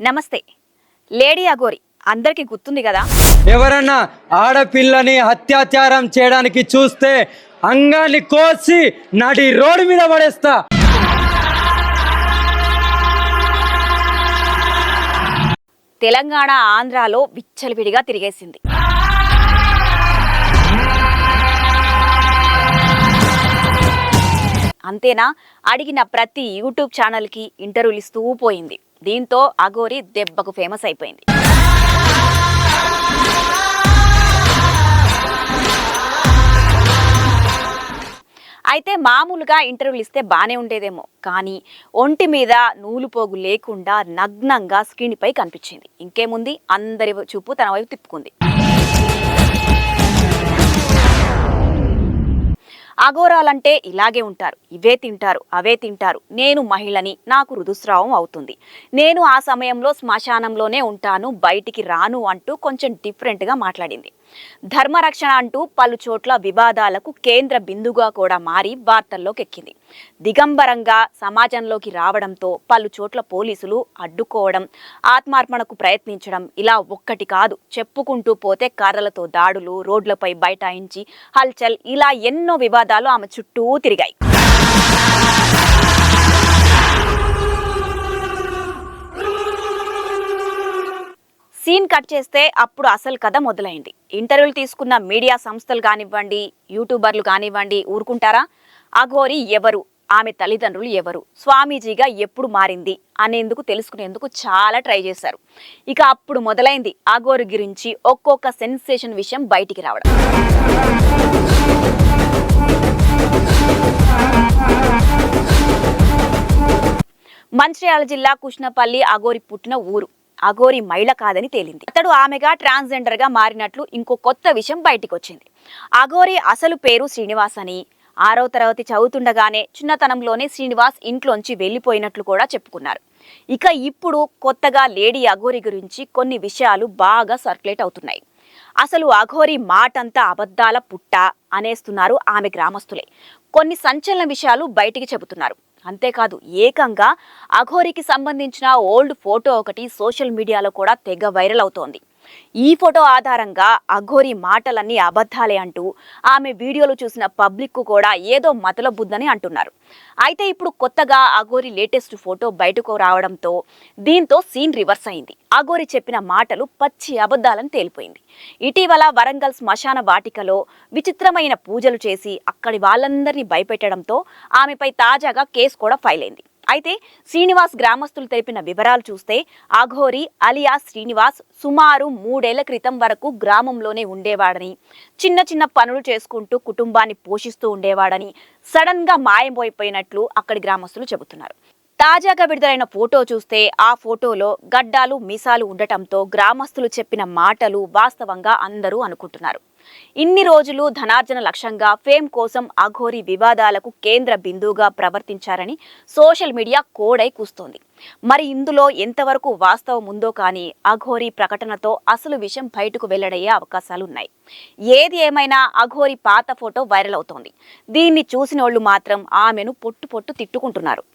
నమస్తే. లేడీ అఘోరి అందరికీ గుర్తుంది కదా. ఎవరన్నా ఆడపిల్లని అత్యాచారం చేయడానికి చూస్తే అంగాన్ని కోసి నడి రోడ్డు మీద పడేస్తా. తెలంగాణ ఆంధ్రాలో విచ్చలవిడిగా తిరిగేసింది. అంతేనా, అడిగిన ప్రతి యూట్యూబ్ ఛానల్కి ఇంటర్వ్యూలు ఇస్తూ పోయింది. దీంతో అఘోరి దెబ్బకు ఫేమస్ అయిపోయింది. అయితే మామూలుగా ఇంటర్వ్యూలు ఇస్తే బాగానే ఉండేదేమో, కానీ ఒంటి మీద నూలుపోగు లేకుండా నగ్నంగా స్క్రీన్పై కనిపించింది. ఇంకేముంది, అందరి చూపు తన వైపు తిప్పుకుంది. అఘోరాలంటే ఇలాగే ఉంటారు, ఇవే తింటారు, అవే తింటారు, నేను మహిళని, నాకు ఋతుస్రావం అవుతుంది, నేను ఆ సమయంలో శ్మశానంలోనే ఉంటాను, బయటికి రాను అంటూ కొంచెం డిఫరెంట్గా మాట్లాడింది. ధర్మరక్షణ అంటూ పలు చోట్ల వివాదాలకు కేంద్ర బిందుగా కూడా మారి వార్తల్లోకి ఎక్కింది. దిగంబరంగా సమాజంలోకి రావడంతో పలు చోట్ల పోలీసులు అడ్డుకోవడం, ఆత్మార్పణకు ప్రయత్నించడం, ఇలా ఒక్కటి కాదు చెప్పుకుంటూ పోతే కర్రలతో దాడులు, రోడ్లపై బైఠాయించి హల్చల్, ఇలా ఎన్నో వివాదాలు ఆమె చుట్టూ తిరిగాయి. సీన్ కట్ చేస్తే అప్పుడు అసలు కథ మొదలైంది. ఇంటర్వ్యూలు తీసుకున్న మీడియా సంస్థలు కానివ్వండి, యూట్యూబర్లు కానివ్వండి ఊరుకుంటారా? అఘోరి ఎవరు, ఆమె తల్లిదండ్రులు ఎవరు, స్వామీజీగా ఎప్పుడు మారింది అనేందుకు తెలుసుకునేందుకు చాలా ట్రై చేశారు. ఇక అప్పుడు మొదలైంది అఘోరి గురించి ఒక్కొక్క సెన్సేషన్ విషయం బయటికి రావడం. మంచిర్యాల జిల్లా కుష్నపల్లి అఘోరి పుట్టిన ఊరు. అఘోరి మహిళ కాదని తేలింది. అతడు ఆమెగా ట్రాన్స్జెండర్ గా మారినట్లు ఇంకో కొత్త విషయం బయటికి వచ్చింది. అఘోరి అసలు పేరు శ్రీనివాస్ అని, 6వ తరగతి చదువుతుండగానే చిన్నతనంలోనే శ్రీనివాస్ ఇంట్లోంచి వెళ్లిపోయినట్లు కూడా చెప్పుకున్నారు. ఇక ఇప్పుడు కొత్తగా లేడీ అఘోరి గురించి కొన్ని విషయాలు బాగా సర్క్యులేట్ అవుతున్నాయి. అసలు అఘోరి మాటంతా అబద్ధాల పుట్ట అనేస్తున్నారు ఆమె గ్రామస్తులే. కొన్ని సంచలన విషయాలు బయటికి చెబుతున్నారు. అంతేకాదు, ఏకంగా అఘోరికి సంబంధించిన ఓల్డ్ ఫోటో ఒకటి సోషల్ మీడియాలో కూడా తెగ వైరల్ అవుతోంది. ఈ ఫోటో ఆధారంగా అఘోరి మాటలన్నీ అబద్ధాలే అంటూ ఆమె వీడియోలు చూసిన పబ్లిక్ కూడా ఏదో మతలబుద్దని అంటున్నారు. అయితే ఇప్పుడు కొత్తగా అఘోరి లేటెస్ట్ ఫోటో బయటకు రావడంతో దీంతో సీన్ రివర్స్ అయింది. అఘోరి చెప్పిన మాటలు పచ్చి అబద్ధాలని తేలిపోయింది. ఇటీవల వరంగల్ శ్మశాన వాటికలో విచిత్రమైన పూజలు చేసి అక్కడి వాళ్ళందరినీ భయపెట్టడంతో ఆమెపై తాజాగా కేసు కూడా ఫైల్ అయింది. అయితే శ్రీనివాస్ గ్రామస్తులు తెలిపిన వివరాలు చూస్తే అఘోరి అలియాస్ శ్రీనివాస్ సుమారు 3 ఏళ్ల క్రితం వరకు గ్రామంలోనే ఉండేవాడని, చిన్న చిన్న పనులు చేసుకుంటూ కుటుంబాన్ని పోషిస్తూ ఉండేవాడని, సడన్ గా మాయమైపోయినట్లు అక్కడి గ్రామస్తులు చెబుతున్నారు. తాజాగా విడుదలైన ఫోటో చూస్తే ఆ ఫోటోలో గడ్డాలు మీసాలు ఉండటంతో గ్రామస్తులు చెప్పిన మాటలు వాస్తవంగా అందరూ అనుకుంటున్నారు. ఇన్ని రోజులు ధనార్జన లక్ష్యంగా ఫేమ్ కోసం అఘోరి వివాదాలకు కేంద్ర బిందువుగా ప్రవర్తించారని సోషల్ మీడియా కోడై కూస్తోంది. మరి ఇందులో ఎంతవరకు వాస్తవం ఉందో కానీ అఘోరి ప్రకటనతో అసలు విషయం బయటకు వెల్లడయ్యే అవకాశాలున్నాయి. ఏది ఏమైనా అఘోరి పాత ఫోటో వైరల్ అవుతోంది. దీన్ని చూసినోళ్లు మాత్రం ఆమెను పొట్టు తిట్టుకుంటున్నారు.